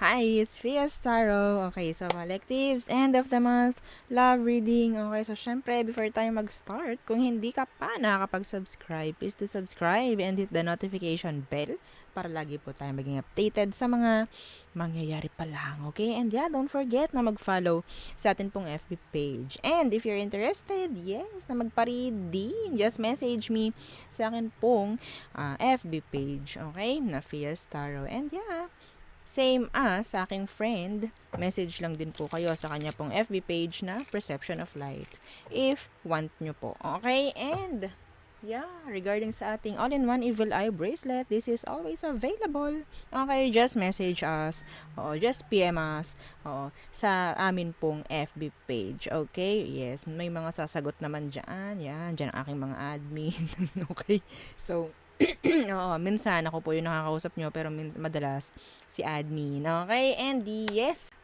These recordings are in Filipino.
Hi, it's Fias Tarot. Okay, so collectives, end of the month, love reading. Okay, so syempre, before tayo mag-start, kung hindi ka pa nakakapag-subscribe, please to subscribe and hit the notification bell para lagi po tayo maging updated sa mga mangyayari pa lang. Okay, and yeah, don't forget na mag-follow sa atin pong FB page. And if you're interested, yes, na magpa-read din, just message me sa akin pong FB page. Okay, na Fias Tarot. And yeah, same as sa aking friend, message lang din po kayo sa kanya pong FB page na Perception of Light. If want nyo po. Okay? And, yeah, regarding sa ating all-in-one evil eye bracelet, this is always available. Okay? Just message us. Oo, just PM us. Oo, sa amin pong FB page. Okay? Yes, may mga sasagot naman dyan. Yan, dyan ang aking mga admin. Okay? So, oo, minsan ako po yung nakakausap nyo, pero madalas si admin. Okay? And yes,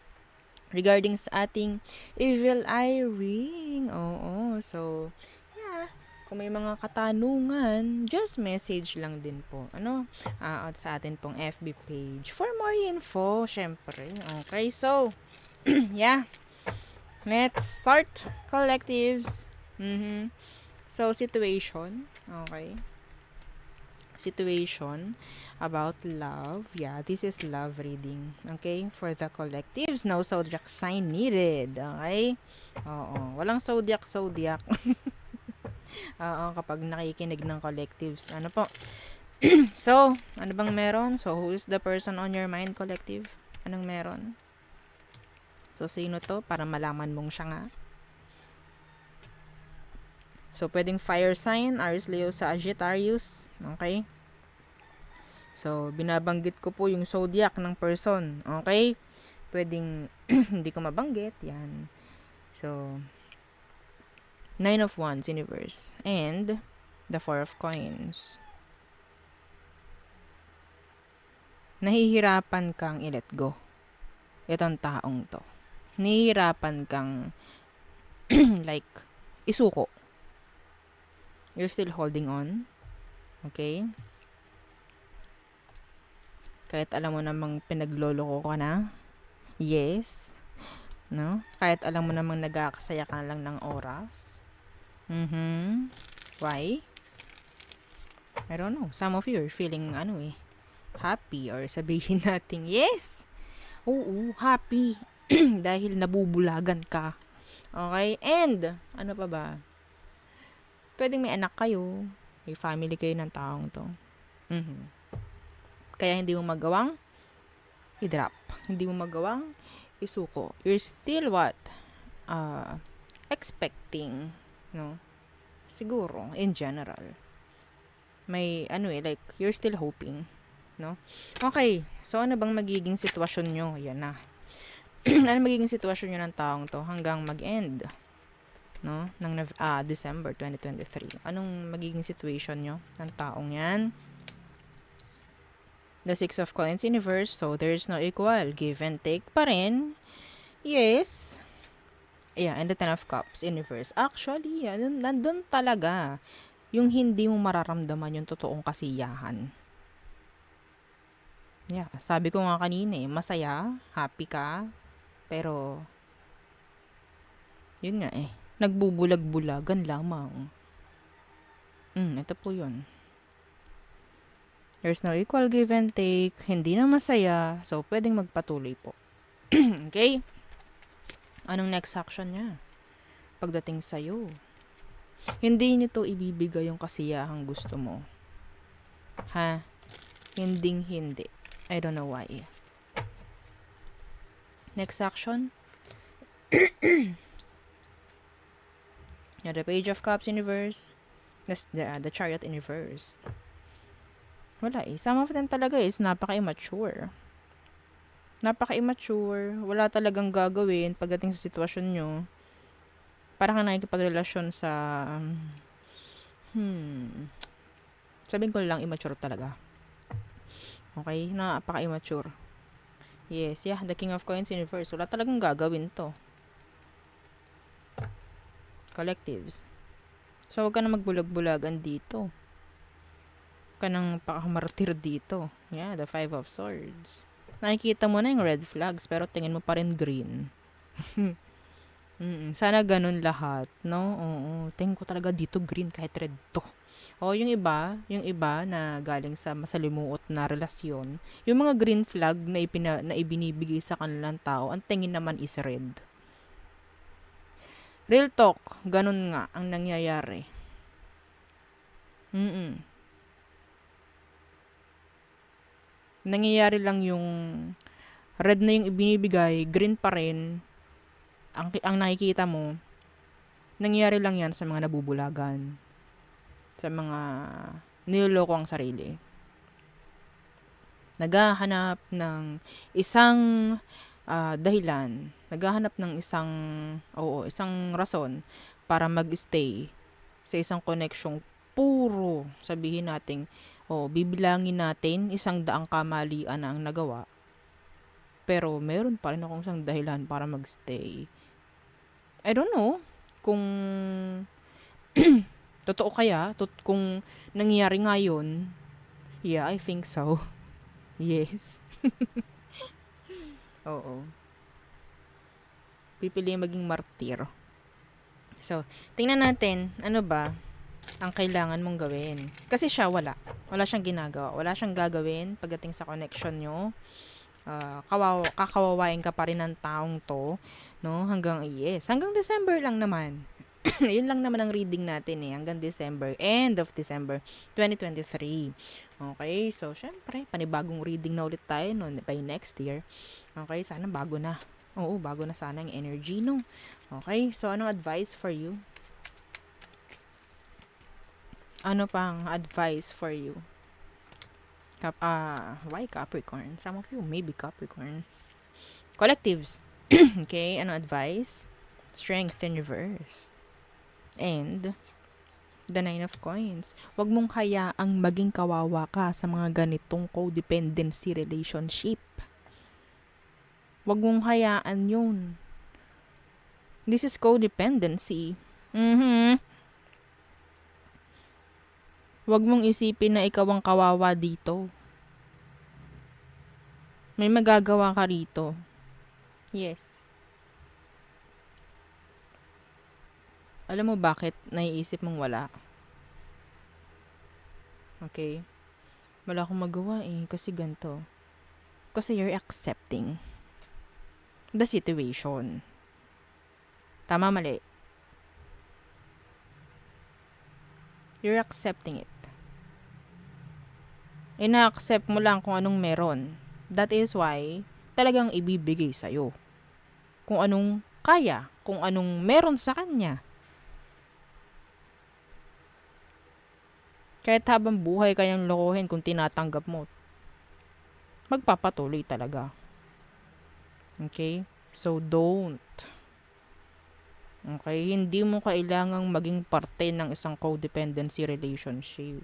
regarding sa ating evil eye ring. Oo, so, yeah. Kung may mga katanungan, just message lang din po. At sa atin pong FB page. For more info, syempre. Okay, so, yeah. Let's start, collectives. So, situation. Okay. Situation about love. Yeah, this is love reading. Okay? For the collectives, no zodiac sign needed. Okay? Oo. Walang zodiac. Oo, kapag nakikinig ng collectives. Ano po? So, ano bang meron? So, who is the person on your mind, collective? Anong meron? So, sino to? Para malaman mong siya nga. So, pwedeng fire sign, Aries, Leo, Sagittarius. Okay? So, binabanggit ko po yung zodiac ng person. Okay? Pwedeng hindi ko mabanggit. Yan. So, Nine of Wands, Universe. And the Four of Coins. Nahihirapan kang i-let go. Itong taong to. Nahihirapan kang like, isuko. You're still holding on. Okay? Kahit alam mo namang pinagloloko ka na. Yes. No? Kahit alam mo namang nagkakasaya ka lang ng oras. Why? I don't know. Some of you are feeling, happy. Or sabihin natin, yes! Oo, happy. Dahil nabubulagan ka. Okay? And, ano pa ba? Pwedeng may anak kayo. May family kayo ng taong to. Kaya hindi mo magawang i-drop. Hindi mo magawang isuko. You're still what? Expecting. No? Siguro, in general. May, like, you're still hoping. No? Okay. So, ano bang magiging sitwasyon nyo? Yan na. Ano magiging sitwasyon nyo ng taong to hanggang mag-end? No? Ng December 2023. Anong magiging situation nyo ng taong yan? The Six of Coins Universe. So, there's no equal. Give and take pa rin. Yes. Yeah, and the Ten of Cups Universe. Actually, nandun talaga yung hindi mo mararamdaman yung totoong kasiyahan. Yeah, sabi ko nga kanina masaya, happy ka, pero yun nga nagbubulag-bulagan lamang. Ito po yun. There's no equal give and take, hindi na masaya, so pwedeng magpatuloy po. Okay? Anong next action niya? Pagdating sa'yo, hindi nito ibibigay yung kasiyahang gusto mo. Ha? Hindi. I don't know why. Next action. The Page of Cups Universe. The Chariot Universe. Wala Some of them talaga is napaka-immature. Wala talagang gagawin pagdating sa sitwasyon nyo. Parang kang nakikipagrelasyon sa sabihin ko lang immature talaga. Okay? Napaka-immature. Yes, yeah. The King of Coins Universe. Wala talagang gagawin to. Collectives. So, huwag ka na magbulag-bulagan dito. Huwag ka nang pakamartir dito. Yeah, the Five of Swords. Nakikita mo na yung red flags, pero tingin mo pa rin green. Sana ganun lahat, no? Oo, tingin ko talaga dito green kahit red to. O yung iba na galing sa masalimuot na relasyon, yung mga green flag na ibinibigay sa kanilang tao, ang tingin naman is red. Real talk, ganun nga ang nangyayari. Nangyayari lang yung red na yung ibinibigay, green pa rin. Ang nakikita mo, nangyayari lang yan sa mga nabubulagan. Sa mga niloloko ang sarili. Naghahanap ng isang dahilan. Naghahanap ng isang rason para mag-stay sa isang connection. Puro sabihin natin, bibilangin natin 100 kamalian na ang nagawa. Pero meron pa rin akong isang dahilan para magstay. I don't know kung totoo kaya, kung nangyari nga yun. Yeah, I think so. Yes. Oo. Pipili maging martir. So, tingnan natin, ano ba ang kailangan mong gawin. Kasi siya wala. Wala siyang ginagawa. Wala siyang gagawin pagdating sa connection nyo. Kakawawain ka pa rin ng taong to, no? Hanggang December lang naman. Yun lang naman ang reading natin hanggang December, end of December 2023. Okay, so syempre panibagong reading na ulit tayo by next year. Okay, sana bago na. Oo, bago na sana yung energy, no? Okay, so anong advice for you? Ano pang advice for you? Why Capricorn? Some of you maybe Capricorn. Collectives. Okay, ano advice? Strength in reverse. And the 9 of coins. Huwag mong hayaang maging kawawa ka sa mga ganitong codependency relationship. Huwag mong hayaan yun. This is codependency. Huwag mong isipin na ikaw ang kawawa dito. May magagawa ka rito. Yes. Alam mo bakit naiisip mong wala? Okay? Wala akong magawa kasi ganito. Kasi you're accepting the situation. Tama, mali? You're accepting it. Ina-accept mo lang kung anong meron. That is why talagang ibibigay sa'yo. Kung anong kaya, kung anong meron sa kanya. Kahit habang buhay kayang lokohin kung tinatanggap mo, magpapatuloy talaga. Okay? So, don't. Okay? Hindi mo kailangang maging parte ng isang codependency relationship.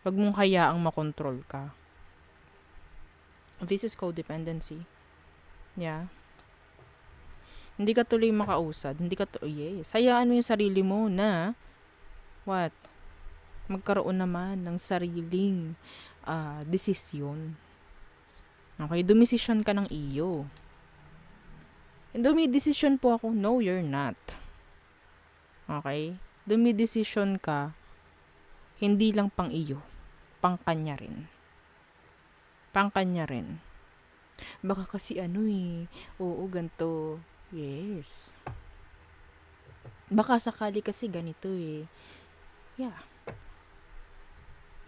Huwag mong hayaang makontrol ka. This is codependency. Yeah. Hindi ka tuloy makausad. Yes. Hayaan mo yung sarili mo na magkaroon naman ng sariling desisyon. Okay, dumesisyon ka ng iyo. Dumidesisyon po ako. No, you're not. Okay? Dumidesisyon ka, hindi lang pang iyo. Pang kanya rin. Pang kanya rin. Baka kasi oo, ganito. Yes. Baka sakali kasi ganito Yeah.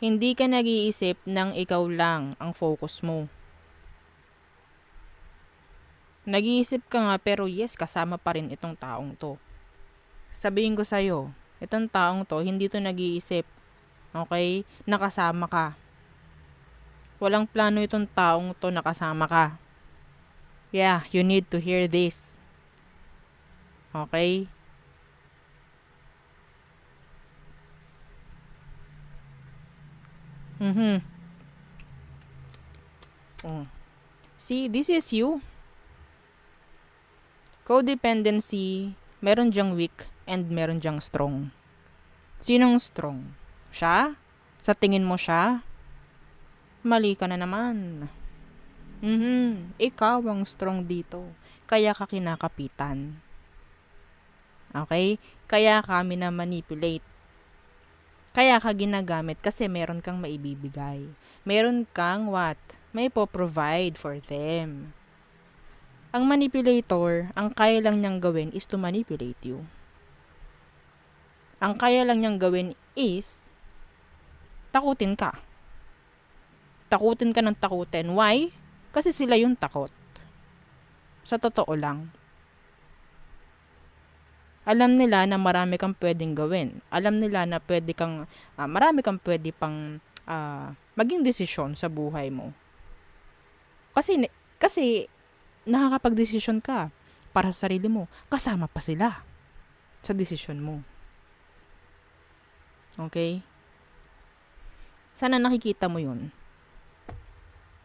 Hindi ka nag-iisip ng ikaw lang ang focus mo. Nag-iisip ka nga pero yes, kasama pa rin itong taong to. Sabihin ko sa'yo, itong taong to, hindi to nag-iisip. Okay? Nakasama ka. Walang plano itong taong to nakasama ka. Yeah, you need to hear this. Okay? See, this is you. Codependency, meron dyang weak and meron dyang strong. Sinong strong? Siya? Sa tingin mo siya? Mali ka na naman. Ikaw ang strong dito. Kaya ka kinakapitan. Okay? Kaya ka mina-manipulate. Kaya ka ginagamit kasi meron kang maibibigay. Meron kang what? May po-provide for them. Ang manipulator, ang kaya lang niyang gawin is to manipulate you. Ang kaya lang niyang gawin is takutin ka. Takutin ka ng takutin. Why? Kasi sila yung takot. Sa totoo lang. Alam nila na marami kang pwedeng gawin. Alam nila na marami kang pwede pang maging desisyon sa buhay mo. Kasi nakakapag-desisyon ka para sa sarili mo. Kasama pa sila sa desisyon mo. Okay? Sana nakikita mo yun.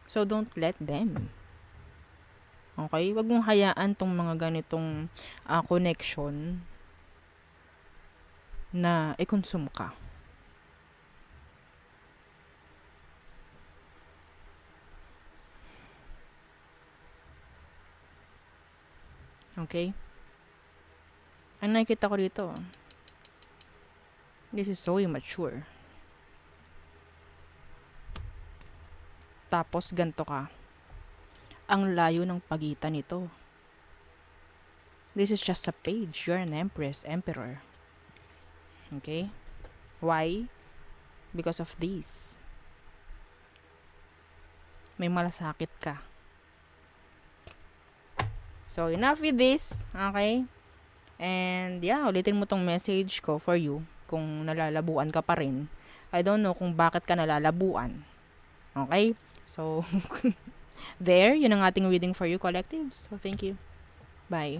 So, don't let them. Okay? Wag mong hayaan tong mga ganitong connection na i-consume ka. Okay? Ang nakikita ko dito, this is so immature. Tapos, ganto ka. Ang layo ng pagitan nito. This is just a page. You're an empress, emperor. Okay? Why? Because of this. May malasakit ka. So, enough with this. Okay? And, yeah, ulitin mo tong message ko for you kung nalalabuan ka pa rin. I don't know kung bakit ka nalalabuan. Okay? So, there, yun ang ating reading for you, collectives. So, thank you. Bye.